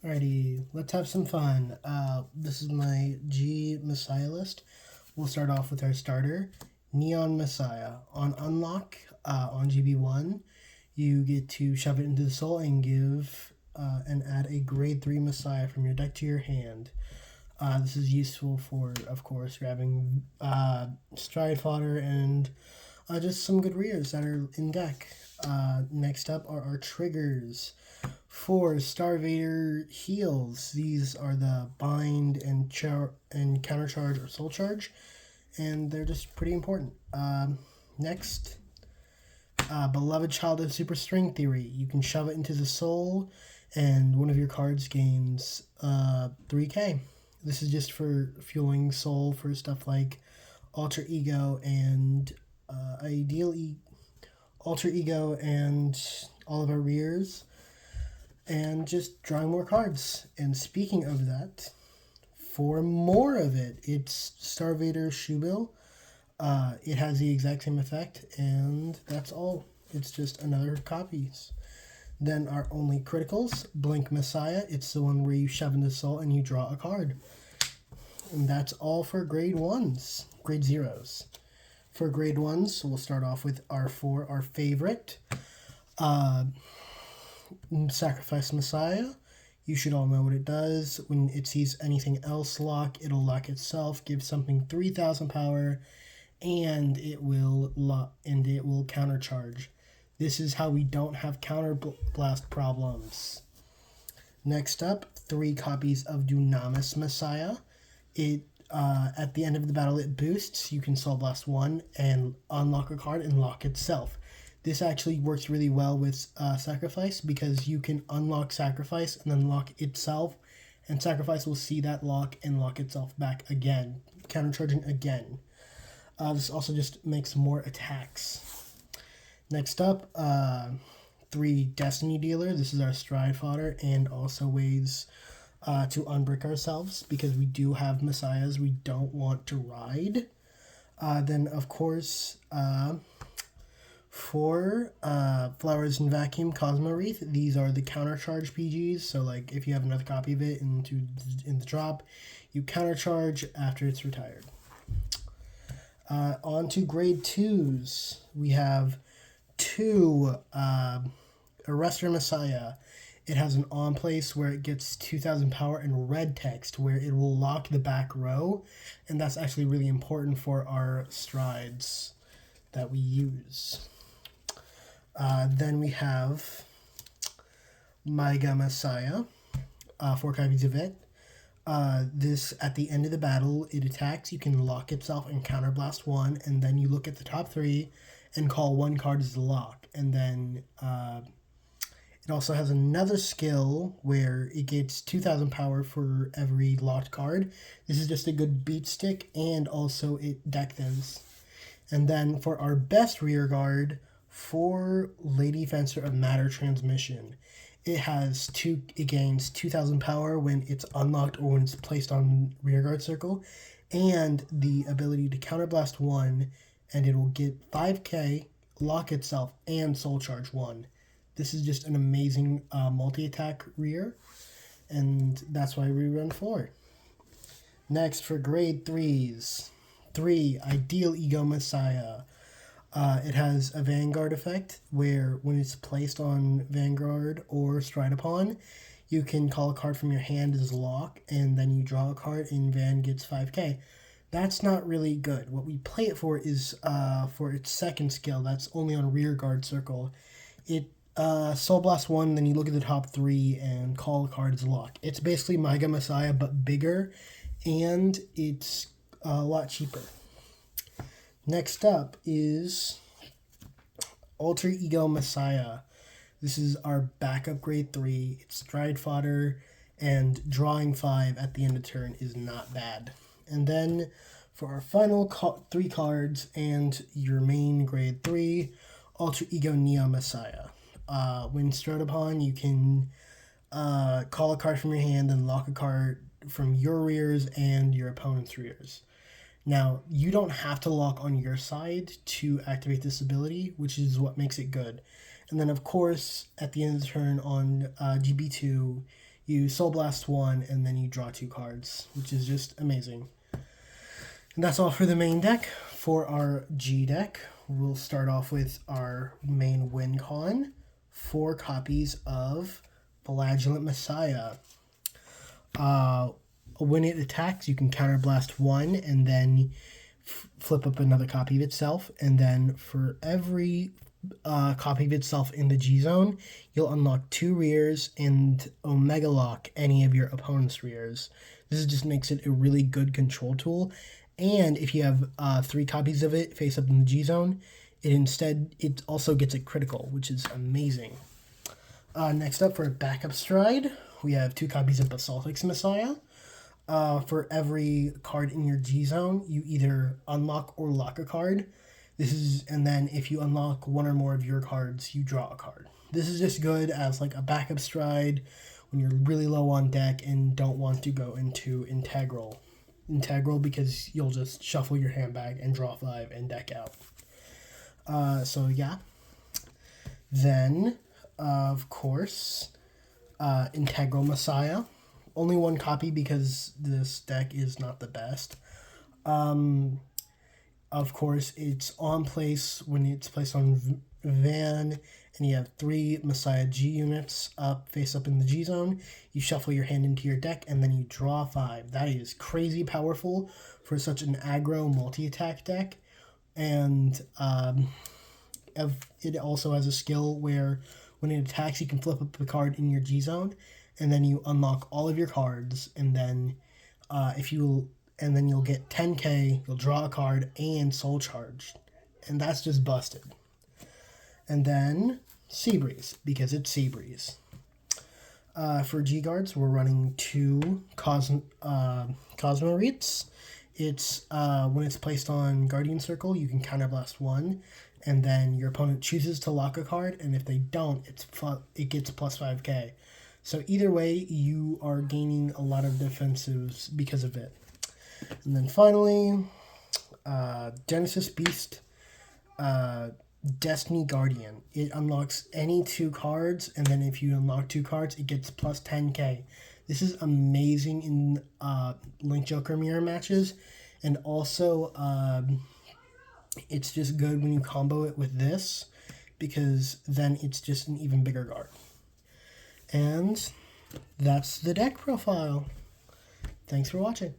Alrighty, let's have some fun. This is my G Messiah list. We'll start off with our starter, Neon Messiah. On unlock, on GB1, you get to shove it into the soul and give and add a grade 3 Messiah from your deck to your hand. This is useful for, of course, grabbing stride fodder and just some good rears that are in deck. Next up are our triggers. For Starvader heals, these are the bind and counter charge or soul charge, and they're just pretty important. Next, beloved child of super string theory. You can shove it into the soul, and one of your cards gains 3k. This is just for fueling soul for stuff like alter ego and ideally alter ego and all of our rears, and just drawing more cards. And speaking of that, for more of it, it's Starvader Shoebill. It has the exact same effect, and that's all. It's just another copies. Then our only criticals, Blink Messiah. It's the one where you shove in the soul and you draw a card. And that's all for grade 1s, grade 0s. For grade 1s, we'll start off with our favorite. Sacrifice Messiah. You should all know what it does. When it sees anything else lock, it'll lock itself, give something 3,000 power, and it will counter charge. This is how we don't have counter blast problems. Next up, 3 copies of Dunamis Messiah. It at the end of the battle it boosts. You can Soul Blast 1 and unlock a card and lock itself. This actually works really well with Sacrifice, because you can unlock Sacrifice and then lock itself, and Sacrifice will see that lock and lock itself back again, countercharging again. This also just makes more attacks. Next up, 3 Destiny Dealer. This is our stride fodder and also ways to unbrick ourselves, because we do have Messiahs we don't want to ride. Then, of course, for Flowers in Vacuum Cosmo Wreath, these are the countercharge PGs. So, like, if you have another copy of it in the drop, you countercharge after it's retired. On to grade 2s. We have 2 Arrestor Messiah. It has an on place where it gets 2,000 power and red text where it will lock the back row, and that's actually really important for our strides that we use. Then we have Myga Messiah, 4 copies of it. This, at the end of the battle, it attacks, you can lock itself and counterblast 1, and then you look at the top 3 and call 1 card as the lock. And then it also has another skill where it gets 2,000 power for every locked card. This is just a good beat stick, and also it deck thins. And then for our best rear guard, for Lady Fencer of Matter Transmission. It gains 2,000 power when it's unlocked or when it's placed on rear guard circle, and the ability to counterblast 1, and it will get 5k, lock itself, and soul charge 1. This is just an amazing multi-attack rear, and that's why we run 4. Next, for grade 3s, 3 Ideal Ego Messiah. It has a vanguard effect where when it's placed on vanguard or stride upon, you can call a card from your hand as lock, and then you draw a card and van gets 5k. That's not really good. What we play it for is for its second skill. That's only on rear guard circle. It Soul Blast 1, then you look at the top 3 and call a card as lock. It's basically Myga Messiah but bigger, and it's a lot cheaper. Next up is Alter Ego Messiah. This is our backup grade 3. It's stride fodder, and drawing 5 at the end of turn is not bad. And then for our final 3 cards and your main grade 3, Alter Ego Neo Messiah. When strode upon, you can call a card from your hand and lock a card from your rears and your opponent's rears. Now, you don't have to lock on your side to activate this ability, which is what makes it good. And then, of course, at the end of the turn on GB2, You Soul Blast 1, and then you draw 2 cards, which is just amazing. And that's all for the main deck. For our G deck, we'll start off with our main win con. 4 copies of Depowered Messiah. When it attacks, you can counterblast 1 and then flip up another copy of itself. And then for every copy of itself in the G zone, you'll unlock 2 rears and Omega Lock any of your opponent's rears. This just makes it a really good control tool. And if you have 3 copies of it face up in the G zone, it also gets a critical, which is amazing. Next up, for backup stride, we have 2 copies of Depowered Messiah. For every card in your G zone, you either unlock or lock a card. And then if you unlock 1 or more of your cards, you draw a card. This is just good as like a backup stride when you're really low on deck and don't want to go into integral because you'll just shuffle your hand bag and draw 5 and deck out. So yeah. Then, of course, Integral Messiah. Only 1 copy because this deck is not the best. Of course, it's on place when it's placed on Van, and you have 3 Messiah G units face up in the G zone. You shuffle your hand into your deck, and then you draw 5. That is crazy powerful for such an aggro multi-attack deck. And it also has a skill where when it attacks, you can flip up a card in your G zone, and then you unlock all of your cards, and then you'll get 10k, you'll draw a card, and soul charged. And that's just busted. And then Seabreeze, because it's Seabreeze. For G-Guards, we're running 2 Cosmo Reets. It's when it's placed on Guardian Circle, you can counterblast 1, and then your opponent chooses to lock a card, and if they don't, it gets plus 5k. So either way, you are gaining a lot of defensives because of it. And then finally, Genesis Beast, Destiny Guardian. It unlocks any 2 cards, and then if you unlock 2 cards, it gets plus 10k. This is amazing in Link Joker mirror matches, and also it's just good when you combo it with this, because then it's just an even bigger guard. And that's the deck profile. Thanks for watching.